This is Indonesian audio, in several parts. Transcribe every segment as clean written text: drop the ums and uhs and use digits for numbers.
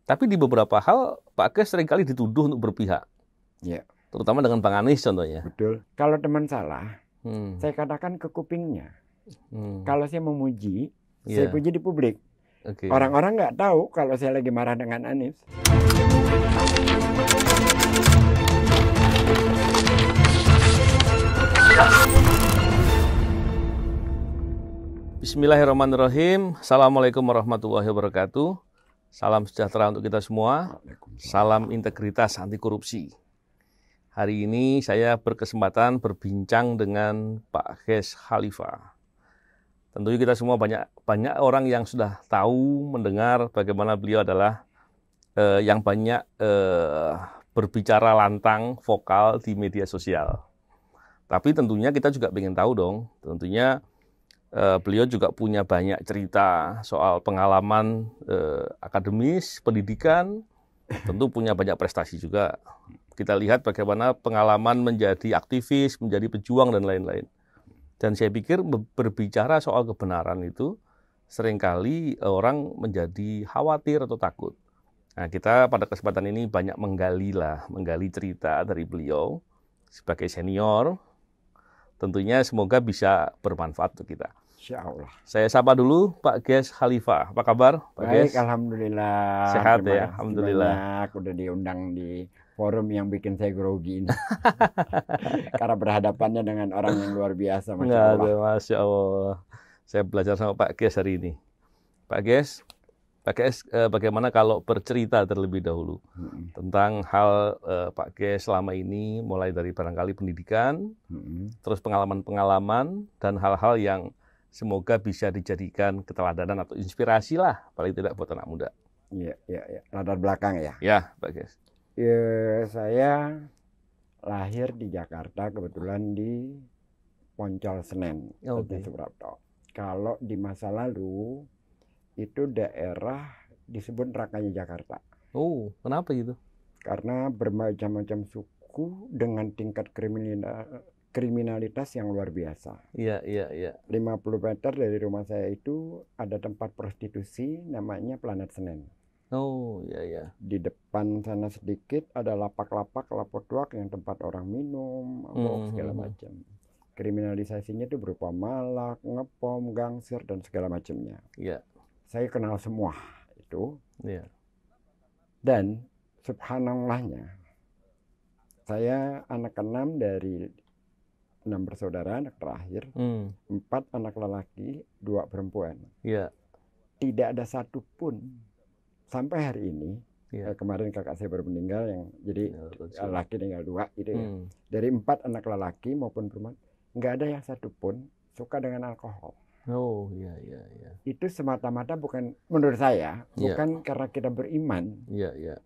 Tapi di beberapa hal Pak Ges seringkali dituduh untuk berpihak, Ya, terutama dengan Bang Anies contohnya. betul. Kalau teman salah, Hmm. saya katakan ke kupingnya. Hmm. Kalau saya memuji, Iya. saya puji di publik. Oke. Orang-orang nggak tahu kalau saya lagi marah dengan Anies. Bismillahirrahmanirrahim. Assalamualaikum warahmatullahi wabarakatuh. Salam sejahtera untuk kita semua. Salam integritas anti korupsi. Hari ini saya berkesempatan berbincang dengan Pak Ges Khalifah. Tentunya kita semua banyak orang yang sudah tahu, mendengar bagaimana beliau adalah yang banyak berbicara lantang, vokal di media sosial. Tapi tentunya kita juga ingin tahu dong, tentunya beliau juga punya banyak cerita soal pengalaman akademis, pendidikan, tentu punya banyak prestasi juga. Kita lihat bagaimana pengalaman menjadi aktivis, menjadi pejuang, dan lain-lain. Dan saya pikir berbicara soal kebenaran itu seringkali orang menjadi khawatir atau takut. Nah, kita pada kesempatan ini banyak menggali cerita dari beliau sebagai senior. Tentunya semoga bisa bermanfaat untuk kita. Insya Allah. Saya sapa dulu Pak Ges Khalifah. Apa kabar, Pak Baik, Ges? alhamdulillah. Sehat Terima ya, kasih alhamdulillah. banyak udah diundang di forum yang bikin saya grogi ini. Karena berhadapannya dengan orang yang luar biasa, Masya Nggak Allah. ada, Masya Allah. Saya belajar sama Pak Ges hari ini. Pak Ges, bagaimana kalau bercerita terlebih dahulu tentang hal Pak Ges selama ini, mulai dari barangkali pendidikan, terus pengalaman-pengalaman, dan hal-hal yang semoga bisa dijadikan keteladanan atau inspirasi lah, paling tidak buat anak muda. Iya, iya, iya. Latar belakang ya. Ya, Pak Ges. Ya, saya lahir di Jakarta, kebetulan di Poncol Senen, Oke. Suprapto. Kalau di masa lalu itu daerah disebut nerakanya Jakarta. Oh, kenapa gitu? Karena bermacam-macam suku dengan tingkat kriminalitas yang luar biasa. Iya, iya, iya. 50 meter dari rumah saya itu ada tempat prostitusi namanya Planet Senen. Oh, iya, iya. Di depan sana sedikit ada lapak-lapak, lapotuak yang tempat orang minum, mabok, segala macam. Kriminalisasinya itu berupa malak, ngepom, gangsir, dan segala macamnya. Iya. Saya kenal semua itu. Iya. Dan subhanallahnya, saya anak keenam dari 6 bersaudara, anak terakhir. 4 anak lelaki, 2 perempuan. Iya. Tidak ada satupun sampai hari ini. Kemarin kakak saya baru meninggal, yang jadi laki tinggal 2 gitu ya. Dari 4 anak lelaki maupun perempuan, nggak ada yang satupun suka dengan alkohol. Oh, iya, iya, iya. Itu semata-mata bukan, menurut saya, bukan karena kita beriman,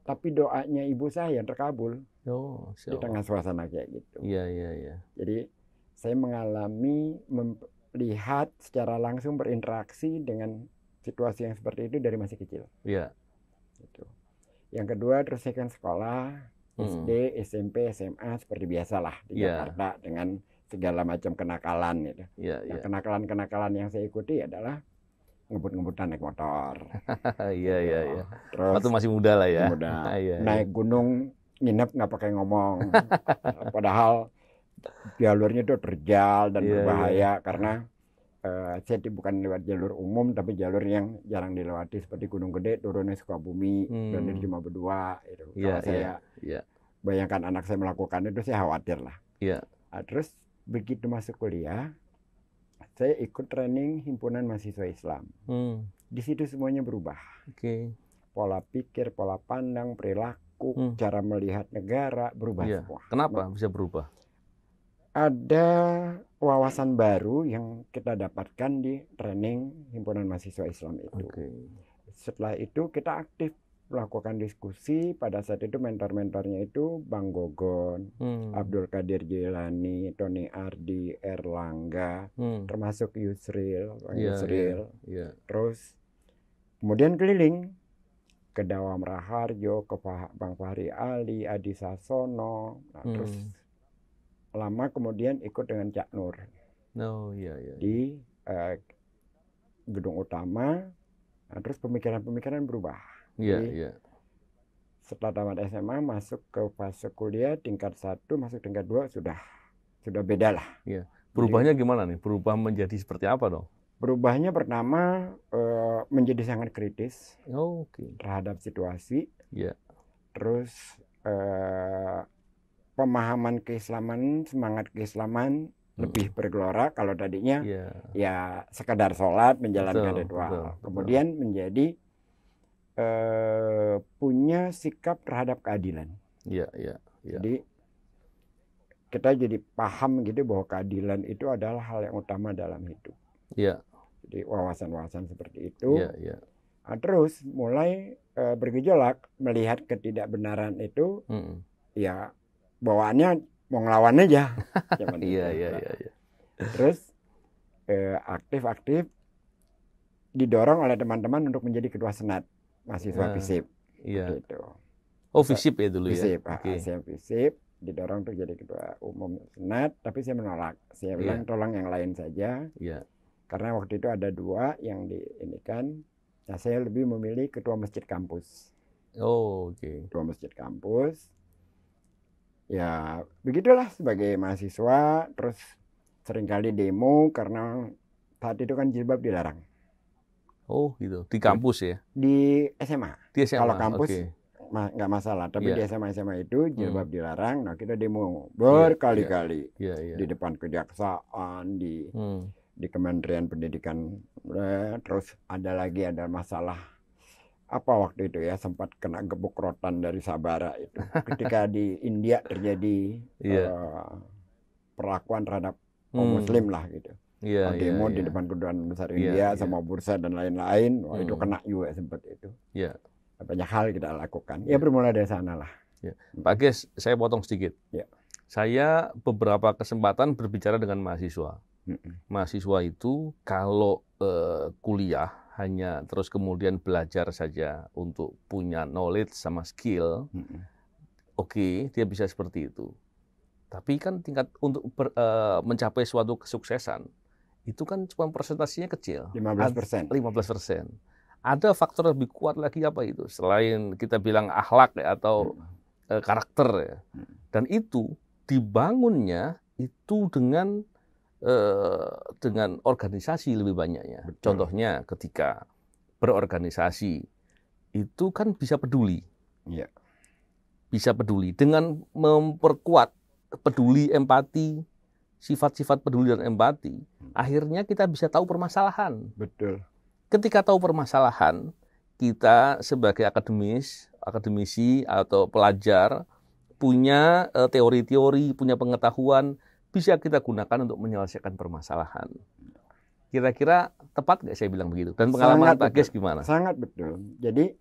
tapi doanya ibu saya yang terkabul di tengah suasana kayak gitu. Iya, iya, iya. Jadi saya mengalami, melihat secara langsung, berinteraksi dengan situasi yang seperti itu dari masih kecil. Iya. Gitu. Yang kedua, terus saya kan sekolah SD, SMP, SMA seperti biasalah di Jakarta dengan segala macam kenakalan gitu. Yang kenakalan-kenakalan yang saya ikuti adalah ngebut-ngebutan naik motor. Iya, iya, iya. Terus waktu masih muda lah ya. Muda. Naik gunung nginep nggak pakai ngomong. Padahal jalurnya itu terjal dan berbahaya karena saya bukan lewat jalur umum tapi jalur yang jarang dilewati seperti Gunung Gede, turunnya Sukabumi, dan itu cuma berdua. Itu. Kalau saya bayangkan anak saya melakukan itu, saya khawatir lah. Nah, terus begitu masuk kuliah, saya ikut training himpunan mahasiswa Islam. Di situ semuanya berubah. Pola pikir, pola pandang, perilaku, cara melihat negara berubah semua. Kenapa bisa berubah? Ada wawasan baru yang kita dapatkan di training himpunan mahasiswa Islam itu. Setelah itu kita aktif melakukan diskusi. Pada saat itu mentor-mentornya itu Bang Gogon, Abdul Qadir Jilani, Tony Ardi, Erlangga, termasuk Yusril, Terus kemudian keliling ke Dawam Raharjo, ke Bang Fahri Ali, Adi Sasono, terus lama kemudian ikut dengan Cak Nur di gedung utama. Nah, terus pemikiran-pemikiran berubah. setelah tamat SMA masuk ke fase kuliah tingkat 1, masuk tingkat 2 sudah beda lah. Iya. Berubahnya gimana nih? Berubah menjadi seperti apa dong? Berubahnya pertama menjadi sangat kritis terhadap situasi. Iya. Terus pemahaman keislaman, semangat keislaman lebih bergelora. Kalau tadinya ya sekedar sholat, menjalankan ritual. Kemudian menjadi punya sikap terhadap keadilan. Iya. Jadi kita jadi paham gitu bahwa keadilan itu adalah hal yang utama dalam hidup. Iya. Jadi wawasan-wawasan seperti itu. Iya. Nah, terus mulai bergejolak melihat ketidakbenaran itu, ya bawaannya mau ngelawan aja. Iya. Terus aktif didorong oleh teman-teman untuk menjadi ketua senat mahasiswa FISIP. Iya. Gitu. Oh, FISIP ya dulu FISIP, ya? Saya FISIP didorong untuk jadi ketua umum senat, tapi saya menolak. Saya bilang tolong yang lain saja. Iya. Karena waktu itu ada 2 yang diinikan. Nah, saya lebih memilih ketua masjid kampus. Oh, oke. Ketua masjid kampus. Ya, begitulah sebagai mahasiswa, terus seringkali demo karena saat itu kan jilbab dilarang. Oh, gitu. Di kampus ya? Di SMA. Di SMA. Kalau kampus nggak masalah, tapi di SMA itu jilbab dilarang. Nah, kita demo berkali-kali di depan kejaksaan, di Kementerian Pendidikan. Terus ada masalah apa waktu itu ya, sempat kena gebuk rotan dari Sabara itu. Ketika di India terjadi perlakuan terhadap kaum muslim lah gitu. Demo di depan kedutaan besar India sama bursa dan lain-lain. Wah, itu kena juga sempat itu. Banyak hal kita lakukan. Ya bermula dari sana lah. Pak Ges, saya potong sedikit. Saya beberapa kesempatan berbicara dengan mahasiswa. Mahasiswa itu kalau kuliah hanya terus kemudian belajar saja untuk punya knowledge sama skill, oke, dia bisa seperti itu. Tapi kan tingkat untuk mencapai suatu kesuksesan, itu kan cuma persentasinya kecil. 15%. 15%. Ada faktor lebih kuat lagi apa itu? Selain kita bilang akhlak ya, atau karakter ya. Dan itu dibangunnya itu dengan organisasi lebih banyaknya. Betul. Contohnya ketika berorganisasi itu kan bisa peduli. Bisa peduli dengan memperkuat peduli, empati, sifat-sifat peduli dan empati. Akhirnya kita bisa tahu permasalahan. Betul. Ketika tahu permasalahan, kita sebagai akademisi atau pelajar punya teori-teori, punya pengetahuan, bisa kita gunakan untuk menyelesaikan permasalahan. Kira-kira tepat nggak saya bilang begitu? Dan pengalaman Pak Ges gimana? Sangat betul. Jadi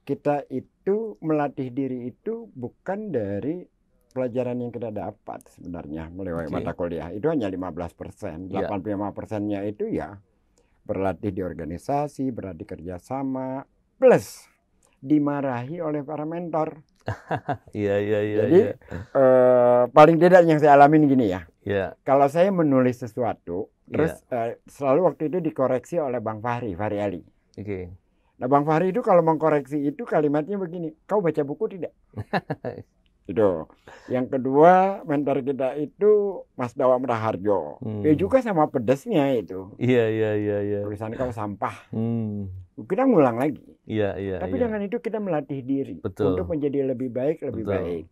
kita itu melatih diri itu bukan dari pelajaran yang kita dapat sebenarnya melalui mata kuliah. Itu hanya 15%. 85%-nya itu ya berlatih di organisasi, berlatih kerjasama, plus dimarahi oleh para mentor. Jadi paling tidak yang saya alamin gini ya. Kalau saya menulis sesuatu, terus selalu waktu itu dikoreksi oleh Bang Fahri Ali. Nah, Bang Fahri itu kalau mengkoreksi itu kalimatnya begini, kau baca buku tidak? Itu. Yang kedua, mentor kita itu Mas Dawam Raharjo. Ya juga sama pedesnya itu. Tulisan kau sampah. Kita ngulang lagi. Tapi dengan itu kita melatih diri untuk menjadi lebih baik, lebih baik.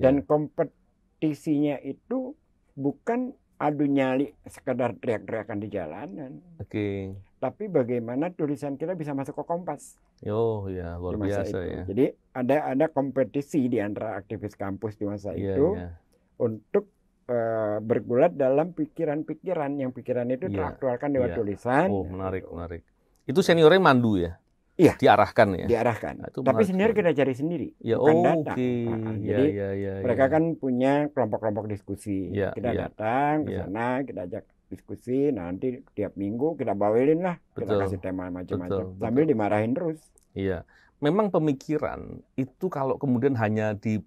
Dan kompetisinya itu bukan adu nyali sekedar teriak-teriakan di jalanan. Tapi bagaimana tulisan kita bisa masuk ke Kompas. Luar biasa ya. Jadi ada kompetisi di antara aktivis kampus di masa itu untuk bergulat dalam pikiran-pikiran yang pikiran itu teraktualkan lewat tulisan. Menarik. Itu seniornya mandu ya? Diarahkan ya? Diarahkan. Nah, tapi senior kita cari sendiri, bukan datang. Jadi mereka kan punya kelompok-kelompok diskusi. Kita datang ke sana, kita ajak diskusi. Nanti tiap minggu kita bawelin lah, kita kasih tema macam-macam. Sambil dimarahin terus. Memang pemikiran itu kalau kemudian hanya di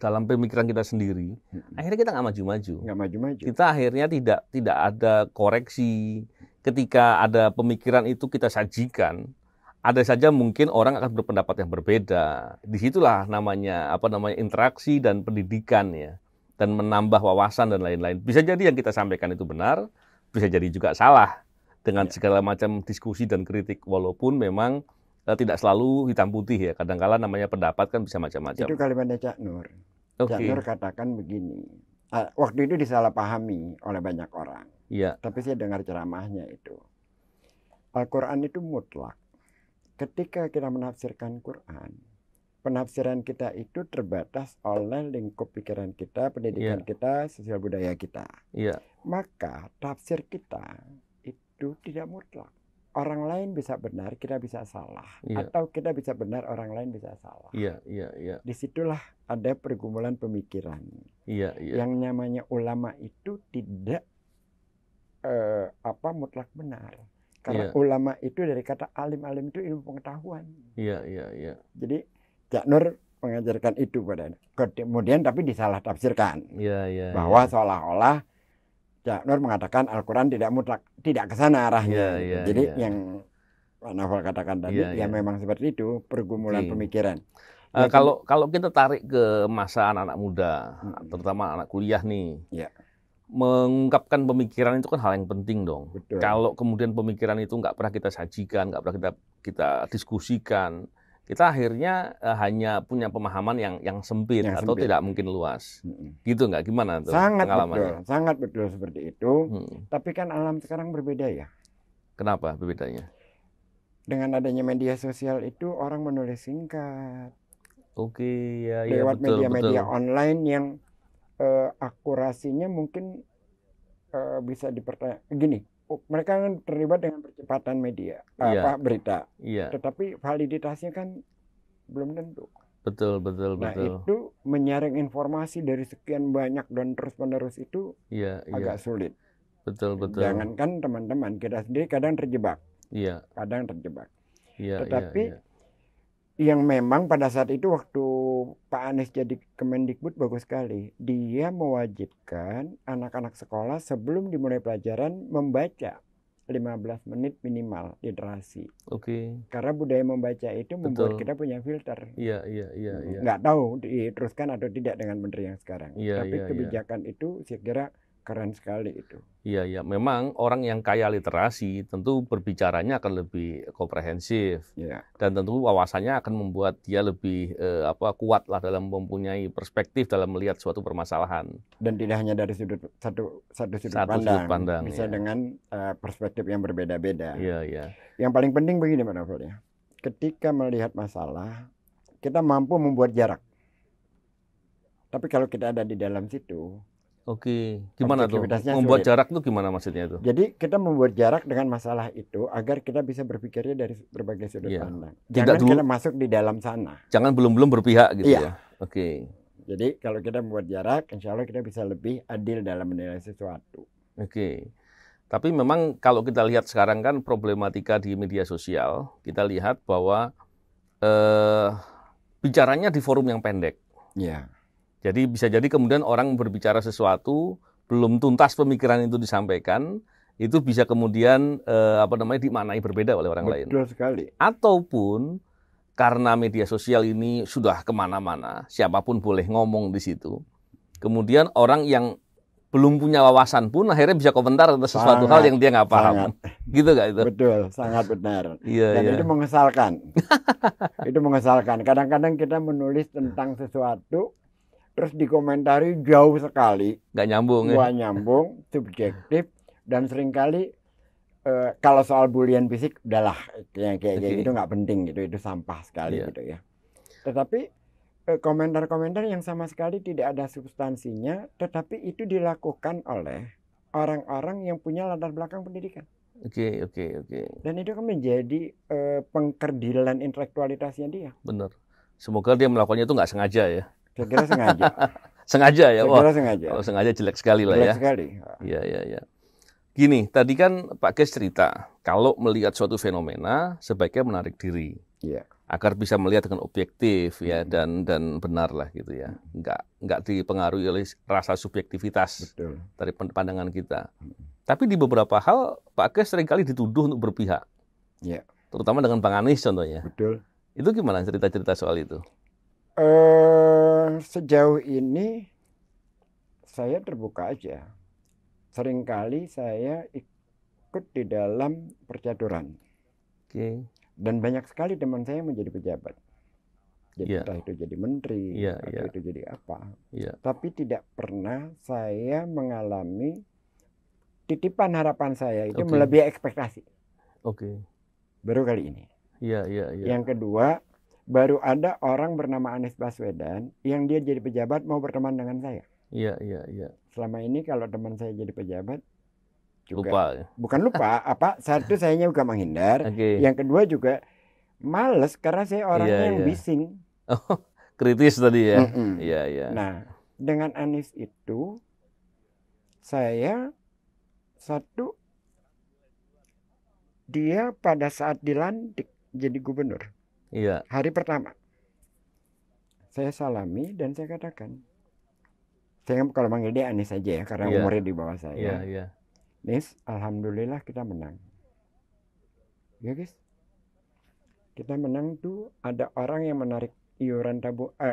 dalam pemikiran kita sendiri, akhirnya kita nggak maju-maju. Kita akhirnya tidak ada koreksi. Ketika ada pemikiran itu kita sajikan, ada saja mungkin orang akan berpendapat yang berbeda. Disitulah namanya interaksi dan pendidikan ya, dan menambah wawasan dan lain-lain. Bisa jadi yang kita sampaikan itu benar, bisa jadi juga salah dengan segala macam diskusi dan kritik, walaupun memang tidak selalu hitam putih ya. Kadang-kala namanya pendapat kan bisa macam-macam. Itu kalimatnya Cak Nur. Cak Nur katakan begini. Waktu itu disalahpahami oleh banyak orang. Iya. Tapi saya dengar ceramahnya itu. Al-Quran itu mutlak. Ketika kita menafsirkan Quran, penafsiran kita itu terbatas oleh lingkup pikiran kita, pendidikan kita, sosial budaya kita. Iya. Maka tafsir kita itu tidak mutlak. Orang lain bisa benar, kita bisa salah. Atau kita bisa benar, orang lain bisa salah. Iya. Disitulah ada pergumulan pemikiran. Iya. Yang namanya ulama itu tidak mutlak benar. Karena ulama itu dari kata alim itu ilmu pengetahuan. Iya. Jadi Cak Nur mengajarkan itu pada kemudian tapi disalah tafsirkan. Bahwa seolah-olah Cak Nur mengatakan Al-Quran tidak mutlak, tidak ke sana arahnya. Jadi yang Pak Naufal katakan tadi memang seperti itu pergumulan pemikiran. Kalau kita tarik ke masa anak-anak muda, terutama anak kuliah nih, mengungkapkan pemikiran itu kan hal yang penting dong. Betul. Kalau kemudian pemikiran itu nggak pernah kita sajikan, nggak pernah kita diskusikan, kita akhirnya hanya punya pemahaman yang sempit atau tidak mungkin luas. Gitu nggak? Gimana tuh pengalamannya? Sangat betul seperti itu. Tapi kan alam sekarang berbeda ya. Kenapa bedanya? Dengan adanya media sosial itu orang menulis singkat. Oke, lewat betul, media-media betul. online yang akurasinya mungkin bisa dipertanyakan. Gini, mereka kan terlibat dengan percepatan media, berita. Tetapi validitasnya kan belum tentu. Betul. Nah itu menyaring informasi dari sekian banyak dan terus-menerus itu agak sulit. Betul. Jangankan teman-teman, kita sendiri kadang terjebak. Tetapi yang memang pada saat itu waktu Pak Anies jadi Kemendikbud bagus sekali. Dia mewajibkan anak-anak sekolah sebelum dimulai pelajaran membaca 15 menit minimal literasi. Karena budaya membaca itu membuat kita punya filter. Nggak tahu diteruskan atau tidak dengan menteri yang sekarang. Tapi kebijakan itu saya kira keren sekali itu. Iya. Memang orang yang kaya literasi tentu berbicaranya akan lebih komprehensif. Dan tentu wawasannya akan membuat dia lebih kuat lah dalam mempunyai perspektif dalam melihat suatu permasalahan. Dan tidak hanya dari satu sudut pandang. Bisa dengan perspektif yang berbeda-beda. Yang paling penting begini Pak Naufal ya. Ketika melihat masalah, kita mampu membuat jarak. Tapi kalau kita ada di dalam situ, gimana tuh? Membuat jarak tuh gimana maksudnya itu? Jadi kita membuat jarak dengan masalah itu agar kita bisa berpikirnya dari berbagai sudut pandang. Jangan kita masuk di dalam sana. Jangan belum berpihak gitu ya. Jadi kalau kita membuat jarak, insya Allah kita bisa lebih adil dalam menilai sesuatu. Tapi memang kalau kita lihat sekarang kan problematika di media sosial, kita lihat bahwa bicaranya di forum yang pendek. Jadi bisa jadi kemudian orang berbicara sesuatu, belum tuntas pemikiran itu disampaikan, itu bisa kemudian dimaknai berbeda oleh orang lain. Betul sekali. Ataupun karena media sosial ini sudah kemana-mana, siapapun boleh ngomong di situ. Kemudian orang yang belum punya wawasan pun akhirnya bisa komentar atas sesuatu hal yang dia nggak paham. Gitu nggak itu? Betul, sangat benar. Dan itu mengesalkan. Itu mengesalkan. Kadang-kadang kita menulis tentang sesuatu, terus dikomentari jauh sekali. Nggak nyambung Nggak nyambung, subjektif, dan seringkali kalau soal bulian fisik, udahlah, kayak gitu nggak penting gitu, itu sampah sekali gitu ya. Tetapi komentar-komentar yang sama sekali tidak ada substansinya, tetapi itu dilakukan oleh orang-orang yang punya latar belakang pendidikan. Dan itu kan menjadi pengkerdilan intelektualitasnya dia. Benar. Semoga dia melakukannya itu nggak sengaja ya. Saya kira sengaja. Sengaja ya? Saya kira sengaja. Kalau sengaja jelek sekali lah ya. Jelek sekali. Iya. Gini, tadi kan Pak Kes cerita, kalau melihat suatu fenomena, sebaiknya menarik diri. Agar bisa melihat dengan objektif ya dan benar lah gitu ya. Nggak dipengaruhi oleh rasa subjektivitas dari pandangan kita. Tapi di beberapa hal, Pak Kes seringkali dituduh untuk berpihak. terutama dengan Bang Anies contohnya. Betul. Itu gimana cerita-cerita soal itu? Sejauh ini saya terbuka aja. Seringkali saya ikut di dalam percaturan. Oke. Dan banyak sekali teman saya menjadi pejabat. Jadi Iya. entah itu jadi menteri, Iya, atau iya. itu jadi apa. Iya. Tapi tidak pernah saya mengalami titipan harapan saya itu Oke. melebihi ekspektasi. Oke. Baru kali ini. Iya, iya, iya. Yang kedua, baru ada orang bernama Anies Baswedan yang dia jadi pejabat mau berteman dengan saya. Iya, iya, iya. Selama ini kalau teman saya jadi pejabat juga Lupa ya. bukan lupa, satu sayanya juga menghindar, Oke. yang kedua juga males karena saya orangnya Iya, yang iya. bising. Oh, kritis tadi ya. Mm-mm. Iya, iya. Nah, dengan Anies itu saya satu, dia pada saat dilantik jadi gubernur Iya. hari pertama saya salami dan saya katakan, saya kalau manggil dia Anies saja ya karena Iya. umurnya di bawah Iya, saya. iya. Nis, alhamdulillah kita menang. Ya guys, kita menang tuh ada orang yang menarik iuran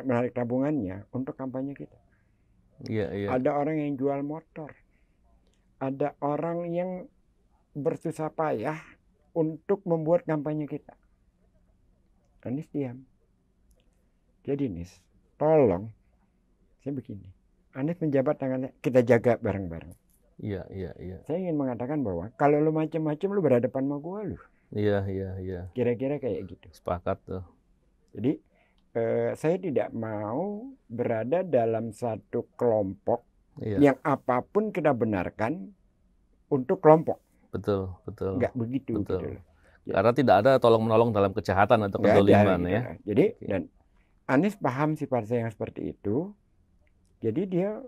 menarik tabungannya untuk kampanye kita. Iya, iya. Ada orang yang jual motor. Ada orang yang bersusah payah untuk membuat kampanye kita. Anies diam. Jadi Nis, tolong, saya begini. Anies menjabat tangannya, kita jaga bareng-bareng. Iya, iya, iya. Saya ingin mengatakan bahwa kalau lu macem-macem lu berhadapan sama gua lu. Iya, iya, iya. Kira-kira kayak gitu. Sepakat tuh. Jadi saya tidak mau berada dalam satu kelompok Iya. yang apapun kita benarkan untuk kelompok. Betul, betul. Enggak begitu. Betul. Gitu loh. Karena tidak ada tolong-menolong dalam kejahatan atau Nggak ada, kedoliman gitu ya. lah. Jadi Oke. dan Anies paham sifat saya yang seperti itu. Jadi dia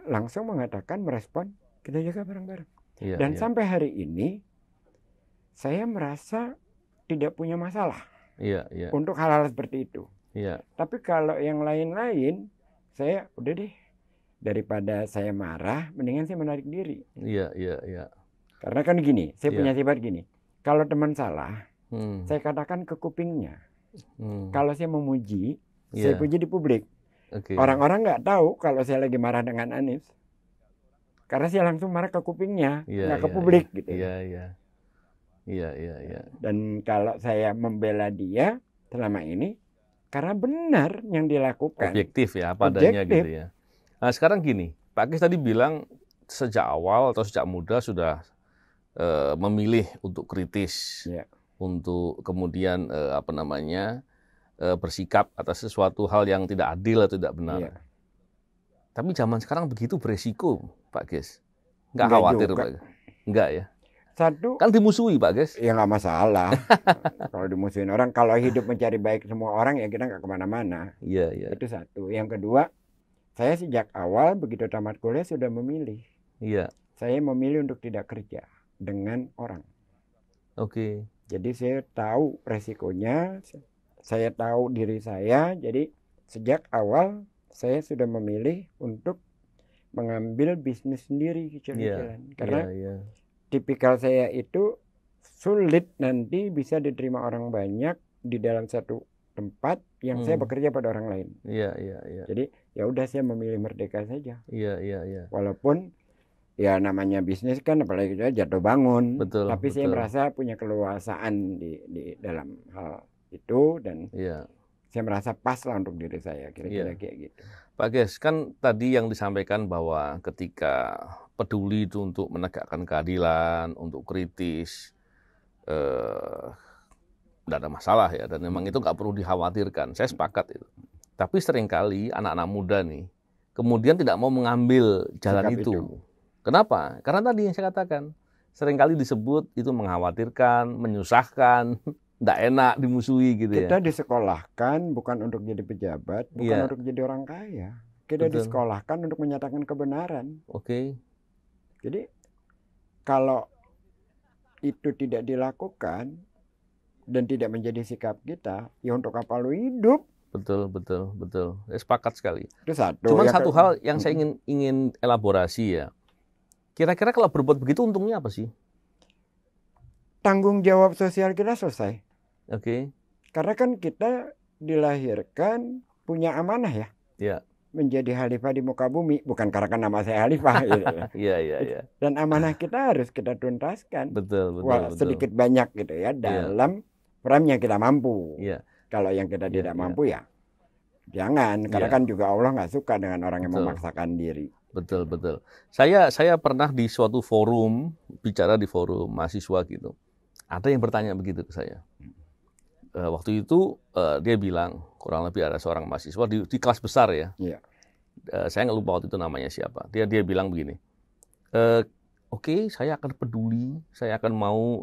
langsung mengatakan, merespon, kita jaga bareng-bareng. Iya, Dan iya. sampai hari ini saya merasa tidak punya masalah Iya, iya. untuk hal-hal seperti itu. Iya. Tapi kalau yang lain-lain, saya udah deh, daripada saya marah, mendingan saya menarik diri. Iya, iya, iya. Karena kan gini, saya Iya. punya sifat gini. Kalau teman salah, Hmm. saya katakan ke kupingnya. Hmm. Kalau saya memuji, saya Iya. puji di publik. Oke. Orang-orang nggak tahu kalau saya lagi marah dengan Anies. Karena saya langsung marah ke kupingnya, Iya, nggak ke iya, publik gitu. Iya, iya. Iya, iya, iya. Dan kalau saya membela dia selama ini, karena benar yang dilakukan. Objektif ya, apa adanya Objektif. gitu ya. Nah, sekarang gini, Pak Kis tadi bilang sejak awal atau sejak muda sudah memilih untuk kritis, Ya. untuk kemudian bersikap atas sesuatu hal yang tidak adil atau tidak benar. Iya. Tapi zaman sekarang begitu beresiko, Pak Kis. Nggak Nggak khawatir, juga. Pak Kis? Nggak ya? Satu, Kan dimusuhi, Pak Kis. ya nggak masalah. Kalau dimusuhin orang, kalau hidup mencari baik semua orang, ya kita nggak kemana-mana. Iya, iya. Itu satu. Yang kedua, saya sejak awal begitu tamat kuliah sudah memilih. Iya. Saya memilih untuk tidak kerja dengan orang. Oke. Jadi saya tahu resikonya, saya tahu diri saya. Jadi sejak awal saya sudah memilih untuk mengambil bisnis sendiri kecil-kecilan. Karena Iya, iya. tipikal saya itu sulit nanti bisa diterima orang banyak di dalam satu tempat yang saya bekerja pada orang lain. Iya, iya, iya. Jadi ya udah saya memilih merdeka saja. Iya, iya, iya. Walaupun ya namanya bisnis kan apalagi jatuh bangun. Betul, Tapi saya betul. merasa punya keleluasaan di dalam hal itu dan Iya. saya merasa pas lah untuk diri saya kira-kira Iya. kayak gitu. Pak Ges, kan tadi yang disampaikan bahwa ketika peduli itu untuk menegakkan keadilan, untuk kritis, tidak ada masalah ya, dan memang itu nggak perlu dikhawatirkan. Saya sepakat itu. Tapi seringkali anak-anak muda nih, kemudian tidak mau mengambil jalan Sikap itu. itu. Kenapa? Karena tadi yang saya katakan, seringkali disebut itu mengkhawatirkan, menyusahkan, tidak enak, dimusuhi gitu ya. Kita disekolahkan bukan untuk jadi pejabat, bukan Iya. untuk jadi orang kaya. Kita Betul. disekolahkan untuk menyatakan kebenaran. Oke. Jadi kalau itu tidak dilakukan dan tidak menjadi sikap kita, ya untuk apa lu hidup? Betul, betul, betul. Saya sepakat sekali. Itu satu. Cuman Ya, satu hal yang saya ingin elaborasi ya. Kira-kira kalau berbuat begitu untungnya apa sih? tanggung jawab sosial kita selesai. Oke. Karena kan kita dilahirkan punya amanah ya. Ya. Menjadi khalifah di muka bumi, bukan karena kan nama saya khalifah gitu. Iya, iya, iya. Dan amanah kita harus kita tuntaskan. Betul, betul, betul. Sedikit banyak gitu ya dalam frame yang kita mampu. Iya. Kalau yang kita tidak mampu ya jangan, karena kan juga Allah nggak suka dengan orang yang memaksakan diri. Betul, betul. Saya pernah di suatu forum, bicara di forum mahasiswa gitu. Ada yang bertanya begitu ke saya. Waktu itu dia bilang, kurang lebih ada seorang mahasiswa di kelas besar ya. Iya. Saya nggak lupa waktu itu namanya siapa. Dia bilang begini, oke, saya akan peduli, saya akan mau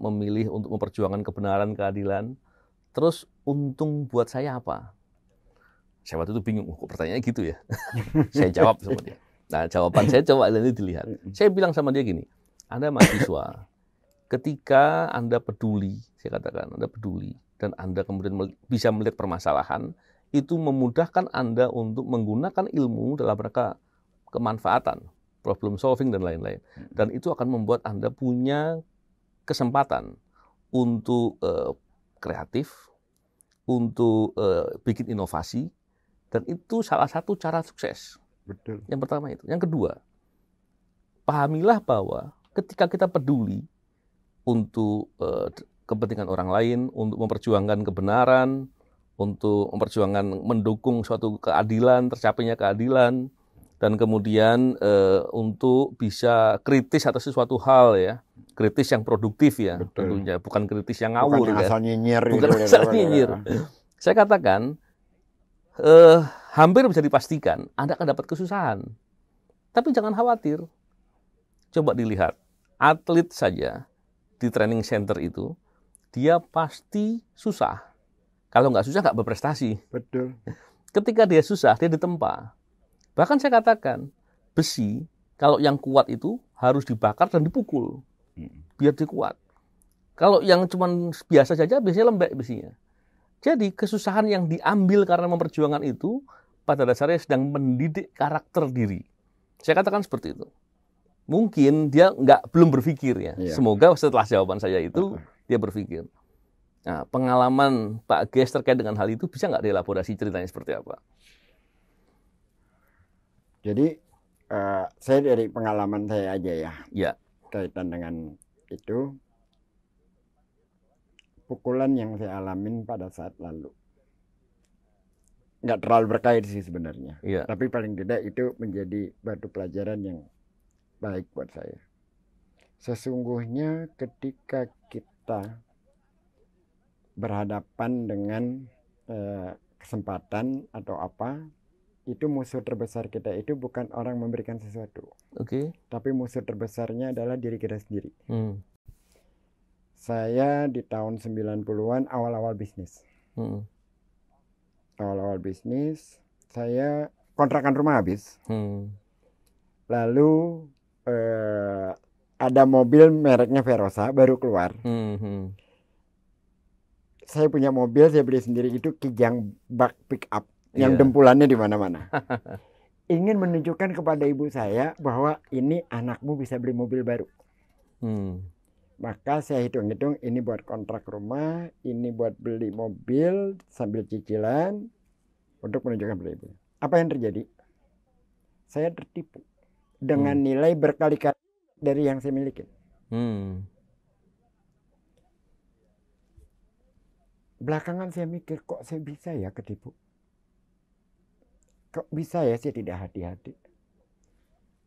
memilih untuk memperjuangkan kebenaran, keadilan. Terus untung buat saya apa? Saya waktu itu bingung, kok pertanyaannya gitu ya? Saya jawab sama dia. Nah, jawaban saya coba nanti dilihat. Saya bilang sama dia gini, Anda mahasiswa, ketika Anda peduli, saya katakan Anda peduli, dan Anda kemudian bisa melihat permasalahan, itu memudahkan Anda untuk menggunakan ilmu dalam rangka kemanfaatan, problem solving, dan lain-lain. Dan itu akan membuat Anda punya kesempatan untuk kreatif, untuk bikin inovasi, dan itu salah satu cara sukses. Betul. Yang pertama itu. Yang kedua, pahamilah bahwa ketika kita peduli untuk kepentingan orang lain, untuk memperjuangkan kebenaran, untuk memperjuangkan mendukung suatu keadilan, tercapainya keadilan, dan kemudian untuk bisa kritis atas sesuatu hal ya, kritis yang produktif ya. Betul. Tentunya, bukan kritis yang ngawur. Bukan yang asal nyinyir. Bukan asal nyinyir. Saya katakan, hampir bisa dipastikan Anda akan dapat kesusahan. Tapi jangan khawatir. Coba dilihat, atlet saja di training center itu, dia pasti susah. Kalau nggak susah, nggak berprestasi. Betul. Ketika dia susah, dia ditempa. Bahkan saya katakan, besi, kalau yang kuat itu harus dibakar dan dipukul. Biar dia kuat. Kalau yang cuma biasa saja, biasanya lembek besinya. Jadi kesusahan yang diambil karena memperjuangkan itu, pada dasarnya sedang mendidik karakter diri. Saya katakan seperti itu. Mungkin dia belum berpikir ya. Iya. Semoga setelah jawaban saya itu, dia berpikir. Nah, pengalaman Pak Ges terkait dengan hal itu bisa nggak dielaborasi ceritanya seperti apa? Jadi saya dari pengalaman saya aja ya. Ya. Kaitan dengan itu, pukulan yang saya alamin pada saat lalu nggak terlalu berkait sih sebenarnya. Ya. Tapi paling tidak itu menjadi batu pelajaran yang baik buat saya. Sesungguhnya ketika kita berhadapan dengan kesempatan atau apa, itu musuh terbesar kita itu bukan orang memberikan sesuatu. Oke. Tapi musuh terbesarnya adalah diri kita sendiri. Saya di tahun 90-an awal-awal bisnis. Awal-awal bisnis, saya kontrakan rumah habis. Lalu ada mobil mereknya Verosa baru keluar. Saya punya mobil, saya beli sendiri, itu Kijang bak pick up yang dempulannya di mana-mana. Ingin menunjukkan kepada ibu saya bahwa ini anakmu bisa beli mobil baru. Maka saya hitung-hitung, ini buat kontrak rumah, ini buat beli mobil sambil cicilan untuk menunjukkan pada ibu. Apa yang terjadi? Saya tertipu dengan nilai berkali-kali dari yang saya miliki. Belakangan saya mikir, kok saya bisa ya ketipu? Kok bisa ya saya tidak hati-hati?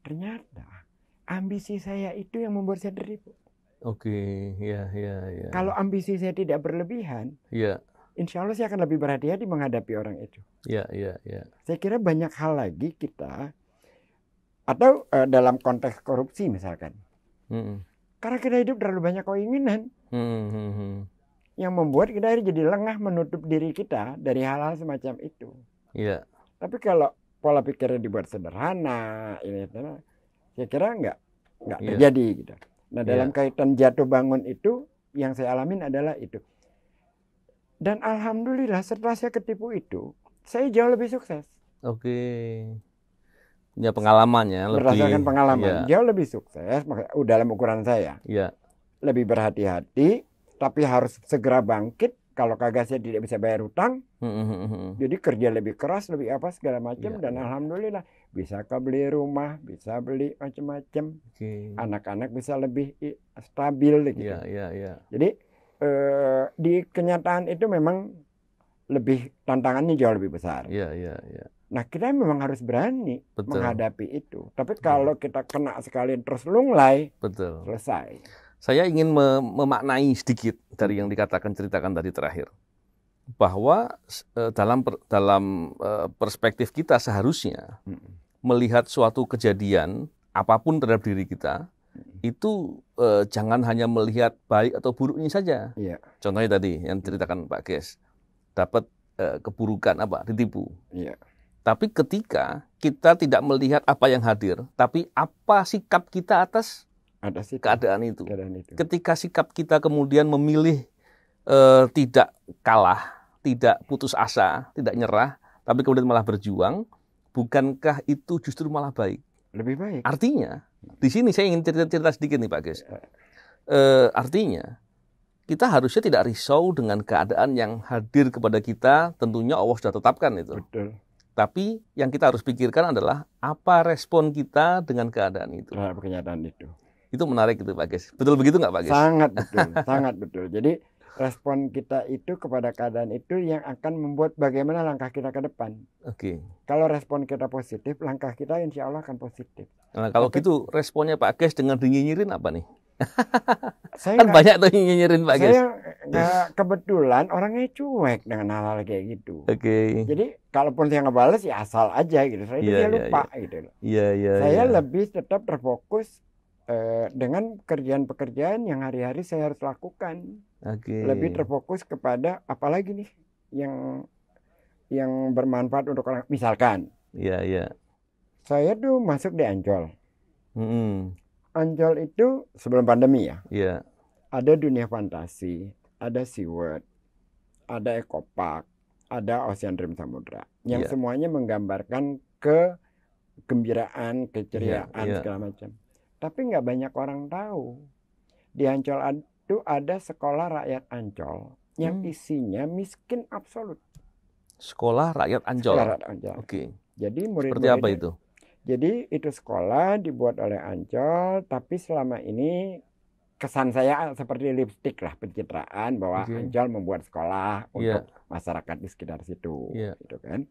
Ternyata ambisi saya itu yang membuat saya tertipu. Oke, ya. Kalau ambisi saya tidak berlebihan, insya Allah saya akan lebih berhati-hati menghadapi orang itu. Ya. Saya kira banyak hal lagi kita, atau dalam konteks korupsi misalkan, karena kita hidup terlalu banyak keinginan, yang membuat kita jadi lengah menutup diri kita dari hal-hal semacam itu. Iya. Tapi kalau pola pikirnya dibuat sederhana, saya kira nggak terjadi gitu. Nah, dalam kaitan jatuh bangun itu, yang saya alamin adalah itu. Dan alhamdulillah setelah saya ketipu itu, saya jauh lebih sukses. Oke. Punya pengalamannya. Berdasarkan pengalaman, jauh lebih sukses dalam ukuran saya. Iya. lebih berhati-hati, tapi harus segera bangkit. Kalau kagak saya tidak bisa bayar hutang, jadi kerja lebih keras, lebih apa segala macam, dan alhamdulillah bisa beli rumah, bisa beli macam-macam, anak-anak bisa lebih stabil gitu. Jadi di kenyataan itu memang lebih tantangannya jauh lebih besar. Nah kita memang harus berani menghadapi itu. Tapi kalau kita kena sekali terus lunglai, selesai. Saya ingin memaknai sedikit dari yang ceritakan tadi terakhir, bahwa dalam perspektif kita seharusnya melihat suatu kejadian apapun terhadap diri kita itu jangan hanya melihat baik atau buruknya saja. Contohnya tadi yang ceritakan Pak Ges, dapat keburukan ditipu. Tapi ketika kita tidak melihat apa yang hadir, tapi apa sikap kita atas keadaan itu. Ketika sikap kita kemudian memilih tidak kalah, tidak putus asa, tidak nyerah, tapi kemudian malah berjuang, bukankah itu justru malah baik? Lebih baik. Artinya, di sini saya ingin cerita sedikit nih Pak Ges. Artinya, kita harusnya tidak risau dengan keadaan yang hadir kepada kita, tentunya Allah sudah tetapkan itu. Betul. Tapi yang kita harus pikirkan adalah apa respon kita dengan keadaan itu. Terhadap kenyataan itu. Itu menarik itu Pak Ges. Betul begitu nggak Pak Ges? Sangat betul, sangat betul. Jadi respon kita itu kepada keadaan itu yang akan membuat bagaimana langkah kita ke depan. Kalau respon kita positif, langkah kita insya Allah akan positif. Nah kalau gitu responnya Pak Ges dengan dinyinyirin apa nih? Saya kan banyak tuh nyinyirin Pak Ges. Saya kebetulan orangnya cuek dengan hal-hal kayak gitu. Jadi kalaupun saya ngebales ya asal aja gitu. Saya dia lupa gitu. Saya lebih tetap terfokus dengan pekerjaan-pekerjaan yang hari-hari saya harus lakukan. Lebih terfokus kepada apalagi nih yang bermanfaat untuk orang. Misalkan saya tuh masuk di Ancol. Ancol itu sebelum pandemi ya. Ada dunia fantasi, ada SeaWorld, ada Ecopark, ada Ocean Dream Samudra, yang semuanya menggambarkan kegembiraan, keceriaan segala macam. Tapi nggak banyak orang tahu di Ancol itu ada sekolah rakyat Ancol yang isinya miskin absolut. Sekolah rakyat Ancol. Sekolah rakyat Ancol. Jadi seperti apa itu? Jadi itu sekolah dibuat oleh Ancol, tapi selama ini kesan saya seperti lipstik lah, pencitraan bahwa Ancol membuat sekolah untuk masyarakat di sekitar situ, gitu kan.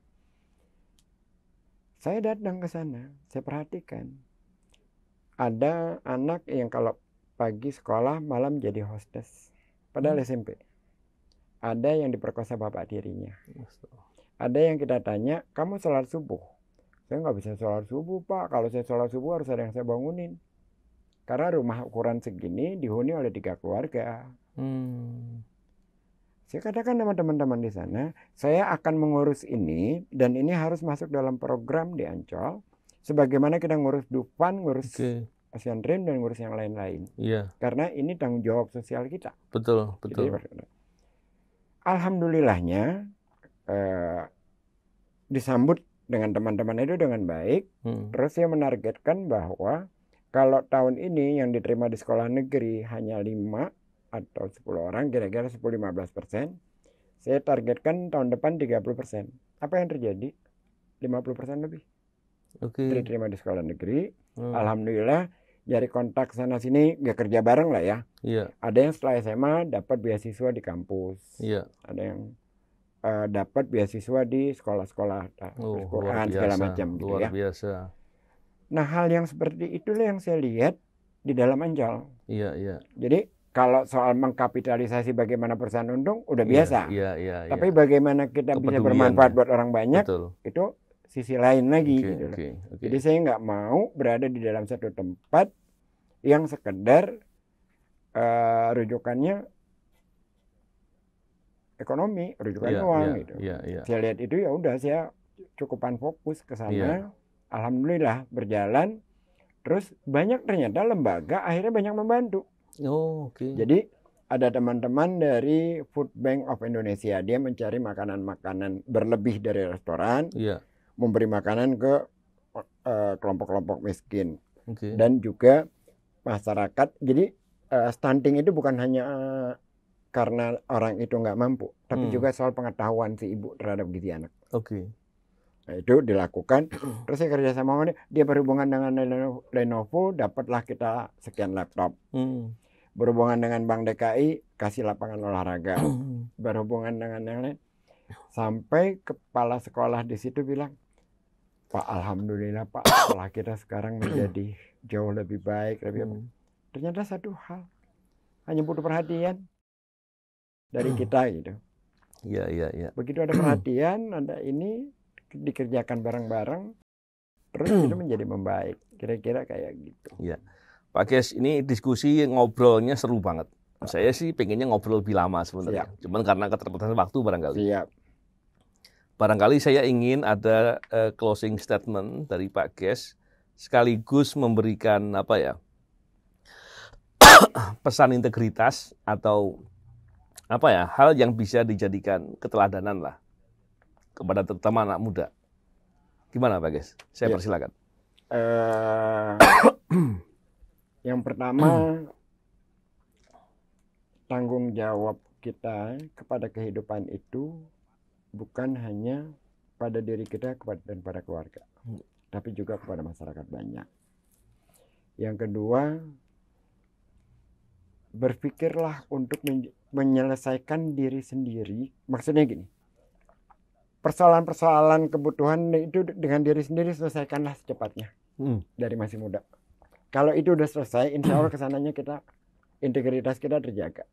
Saya datang ke sana, saya perhatikan ada anak yang kalau pagi sekolah malam jadi hostess, padahal SMP. Ada yang diperkosa bapak tirinya. Ada yang kita tanya, kamu sholat subuh? Saya nggak bisa sholat subuh Pak, kalau saya sholat subuh harus ada yang saya bangunin. Karena rumah ukuran segini dihuni oleh 3 keluarga. Saya katakan sama teman-teman di sana, saya akan mengurus ini dan ini harus masuk dalam program di Ancol. Sebagaimana kita ngurus Dufan, ngurus Ocean Dream dan ngurus yang lain-lain. Karena ini tanggung jawab sosial kita. Betul. Jadi, alhamdulillahnya disambut dengan teman-teman itu dengan baik. Terus saya menargetkan bahwa kalau tahun ini yang diterima di sekolah negeri hanya 5 atau 10 orang, kira-kira 10-15%. Saya targetkan tahun depan 30%. Apa yang terjadi? 50% lebih. Diterima di sekolah negeri. Alhamdulillah dari kontak sana sini gak kerja bareng lah ya. Ada yang setelah SMA dapat beasiswa di kampus. Ada yang dapat beasiswa di sekolah-sekolah Quran segala macam gitu ya. Biasa. Nah hal yang seperti itulah yang saya lihat di dalam Ancol. Jadi kalau soal mengkapitalisasi bagaimana perusahaan untung udah biasa. Tapi bagaimana kita bisa bermanfaat buat orang banyak, itu sisi lain lagi. Gitu. Jadi saya nggak mau berada di dalam satu tempat yang sekedar rujukannya ekonomi, rujukan uang gitu. Saya lihat itu ya udah saya cukupan fokus ke sana. Alhamdulillah berjalan. Terus banyak ternyata lembaga akhirnya banyak membantu. Jadi ada teman-teman dari Food Bank of Indonesia, dia mencari makanan-makanan berlebih dari restoran, memberi makanan ke kelompok-kelompok miskin dan juga masyarakat. Jadi stunting itu bukan hanya karena orang itu nggak mampu, tapi juga soal pengetahuan si ibu terhadap gizi anak. Oke. Nah, itu dilakukan. Terus saya kerja sama dia berhubungan dengan Lenovo, dapatlah kita sekian laptop. Berhubungan dengan Bank DKI, kasih lapangan olahraga. Berhubungan dengan yang lain, sampai kepala sekolah di situ bilang, Pak, alhamdulillah Pak, sekolah kita sekarang menjadi jauh lebih baik. Ternyata satu hal, hanya butuh perhatian dari kita gitu. Iya. Begitu ada perhatian, ada ini dikerjakan bareng-bareng, terus itu menjadi membaik. Kira-kira kayak gitu. Iya. Pak Ges, ini diskusi ngobrolnya seru banget. Saya sih pengennya ngobrol lebih lama sebenarnya. Cuman karena keterbatasan waktu barangkali. Siap. Barangkali saya ingin ada closing statement dari Pak Ges, sekaligus memberikan pesan integritas atau hal yang bisa dijadikan keteladanan lah kepada terutama anak muda. Gimana Pak Ges? Saya persilakan. Yang pertama, tanggung jawab kita kepada kehidupan itu bukan hanya pada diri kita dan pada keluarga, tapi juga kepada masyarakat banyak. Yang kedua, berpikirlah untuk menyelesaikan diri sendiri. Maksudnya gini, persoalan-persoalan kebutuhan itu dengan diri sendiri selesaikanlah secepatnya dari masih muda. Kalau itu udah selesai, insya Allah kesananya integritas kita terjaga.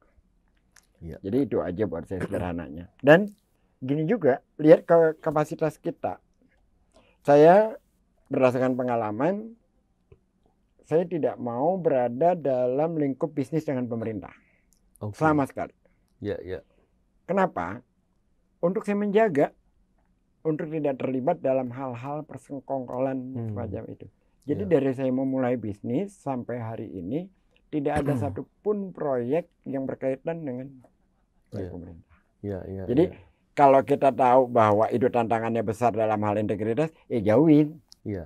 Ya. Jadi itu aja buat saya sederhananya. Dan gini juga, lihat kapasitas kita. Saya berdasarkan pengalaman, saya tidak mau berada dalam lingkup bisnis dengan pemerintah. Sama sekali. Ya. Kenapa? Untuk saya menjaga, untuk tidak terlibat dalam hal-hal persengkongkolan semacam itu. Jadi dari saya memulai bisnis sampai hari ini, tidak ada satupun proyek yang berkaitan dengan pemerintah. Jadi kalau kita tahu bahwa itu tantangannya besar dalam hal integritas, jauhin. Iya.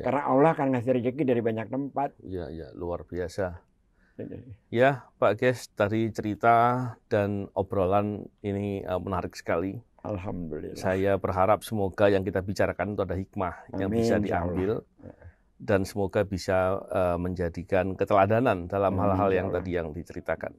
Karena Allah akan ngasih rezeki dari banyak tempat. Iya, luar biasa. Ya, Pak Ges, dari cerita dan obrolan ini menarik sekali. Alhamdulillah. Saya berharap semoga yang kita bicarakan itu ada hikmah yang bisa diambil. Dan semoga bisa menjadikan keteladanan dalam hal-hal yang tadi yang diceritakan.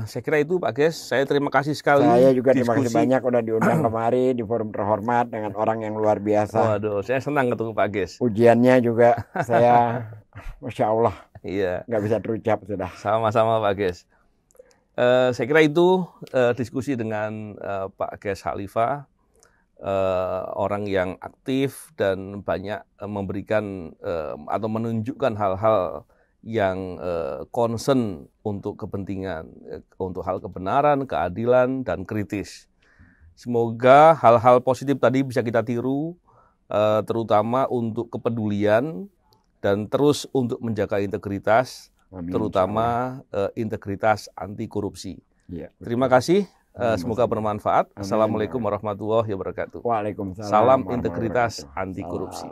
Saya kira itu Pak Ges, saya terima kasih sekali. Saya juga terima kasih banyak udah diundang kemari di forum terhormat dengan orang yang luar biasa. Waduh, saya senang ketemu Pak Ges. Ujiannya juga saya, Masya Allah, iya, nggak bisa terucap sudah. Sama-sama Pak Ges. Saya kira itu diskusi dengan Pak Ges Khalifah, orang yang aktif dan banyak memberikan atau menunjukkan hal-hal yang concern untuk kepentingan, untuk hal kebenaran, keadilan, dan kritis. Semoga hal-hal positif tadi bisa kita tiru, terutama untuk kepedulian dan terus untuk menjaga integritas, terutama integritas anti korupsi. Ya, terima kasih. Semoga bermanfaat. Assalamualaikum warahmatullahi wabarakatuh. Waalaikumsalam. Salam integritas anti korupsi.